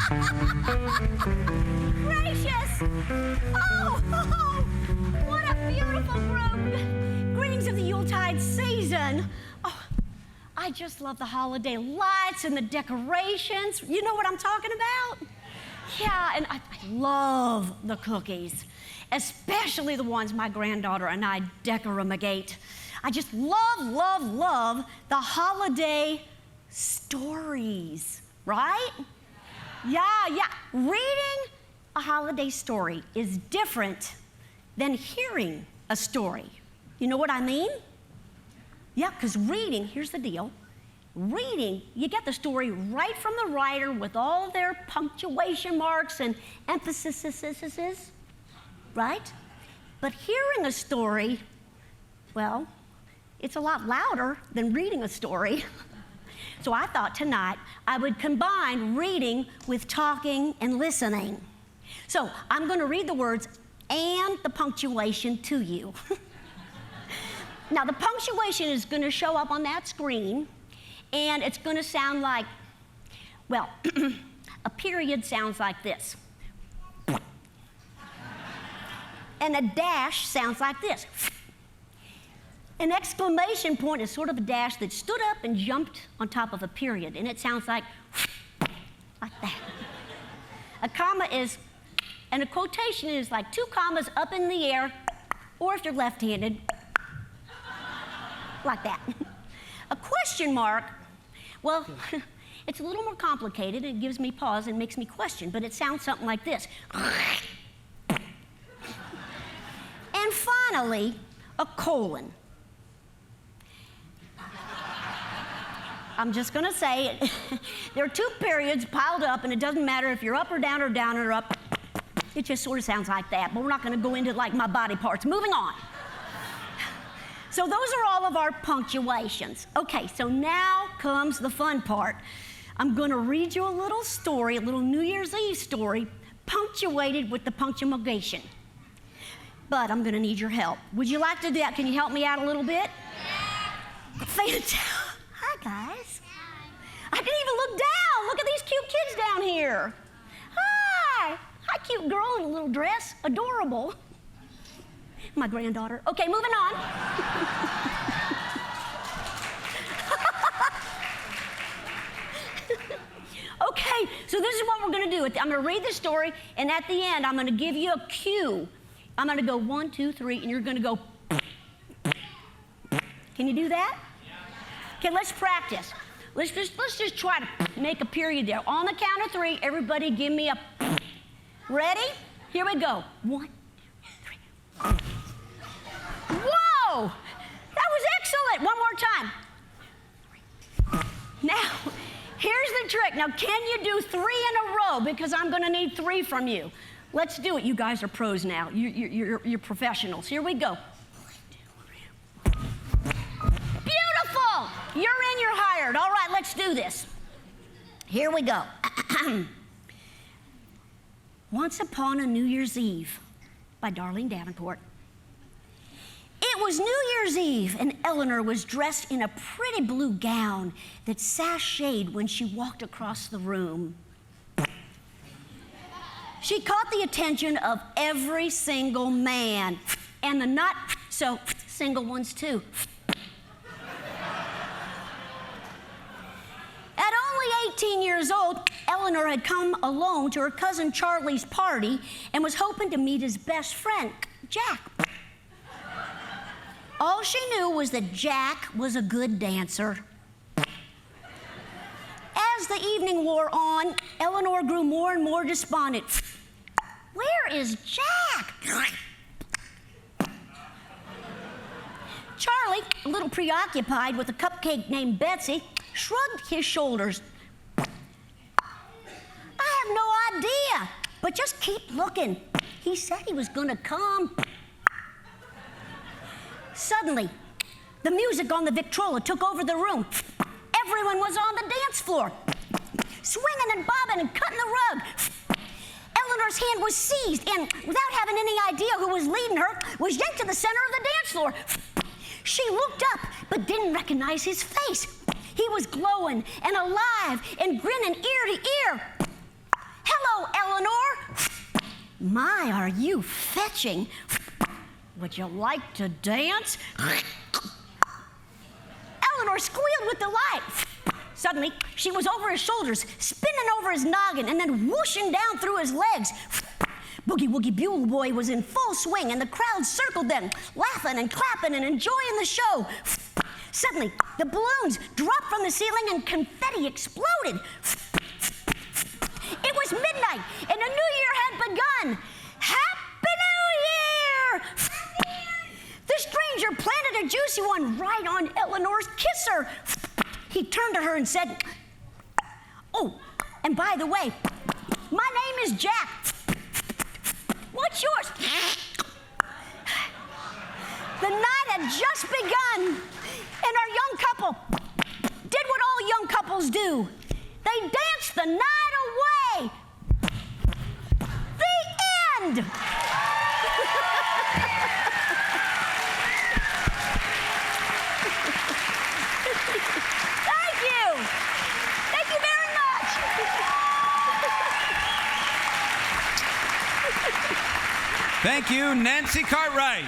Gracious! Oh, what a beautiful group. Greetings of the Yuletide season. Oh, I just love the holiday lights and the decorations. You know what I'm talking about? Yeah, and I love the cookies, especially the ones my granddaughter and I decorate. I just love the holiday stories, right? Yeah. Reading a holiday story is different than hearing a story. You know what I mean? Yeah, because reading, here's the deal. Reading, you get the story right from the writer with all their punctuation marks and emphases, right? But hearing a story, well, it's a lot louder than reading a story. So I thought tonight I would combine reading with talking and listening. So I'm going to read the words and the punctuation to you. Now, the punctuation is going to show up on that screen, and it's going to sound like, well, a period sounds like this. And a dash sounds like this. An exclamation point is sort of a dash that stood up and jumped on top of a period, and it sounds like that. A comma is, and a quotation is like two commas up in the air, or if you're left-handed, like that. A question mark, well, it's a little more complicated. It gives me pause and makes me question, but it sounds something like this. And finally, a colon. I'm just going to say it. There are two periods piled up, and it doesn't matter if you're up or down or down or up. It just sort of sounds like that, but we're not going to go into like my body parts. Moving on. So those are all of our punctuations. Okay, so now comes the fun part. I'm going to read you a little story, a little New Year's Eve story, punctuated with the punctuation. But I'm going to need your help. Would you like to do that? Can you help me out a little bit? Yeah. Fantastic. Hi, guys. I didn't even look down. Look at these cute kids down here. Hi. Hi, cute girl in a little dress. Adorable. My granddaughter. Okay, moving on. Okay, so this is what we're going to do. I'm going to read the story, and at the end, I'm going to give you a cue. I'm going to go 1, 2, 3, and you're going to go. Can you do that? Okay, let's practice. Let's just try to make a period there. On the count of 3, everybody give me a. Ready? Here we go. 1, 2, 3. Whoa! That was excellent. One more time. Now, here's the trick. Now, can you do 3 in a row? Because I'm going to need 3 from you. Let's do it. You guys are pros now. You're professionals. Here we go. 1, 2, 3. Beautiful! You're in, you're hired. All right, let's do this. Here we go. Once Upon a New Year's Eve by Darlene Davenport. It was New Year's Eve, and Eleanor was dressed in a pretty blue gown that sashayed when she walked across the room. She caught the attention of every single man, and the not so single ones too. At only 18 years old, Eleanor had come alone to her cousin Charlie's party and was hoping to meet his best friend, Jack. All she knew was that Jack was a good dancer. As the evening wore on, Eleanor grew more and more despondent. Where is Jack? Charlie, a little preoccupied with a cupcake named Betsy, shrugged his shoulders. I have no idea, but just keep looking. He said he was going to come. Suddenly, the music on the Victrola took over the room. Everyone was on the dance floor, swinging and bobbing and cutting the rug. Eleanor's hand was seized and, without having any idea who was leading her, was yanked to the center of the dance floor. She looked up, but didn't recognize his face. He was glowing and alive and grinning ear to ear. My, are you fetching. Would you like to dance? Eleanor squealed with delight. Suddenly, she was over his shoulders, spinning over his noggin, and then whooshing down through his legs. Boogie Woogie Bugle Boy was in full swing, and the crowd circled them, laughing and clapping and enjoying the show. Suddenly, the balloons dropped from the ceiling and confetti exploded. It was midnight, and the new year had begun. Happy New Year! The stranger planted a juicy one right on Eleanor's kisser. He turned to her and said, "Oh, and by the way, my name is Jack. What's yours?" The night had just begun, and our young couple did what all young couples do. They danced the night away. The end. Thank you. Thank you very much. Thank you, Nancy Cartwright.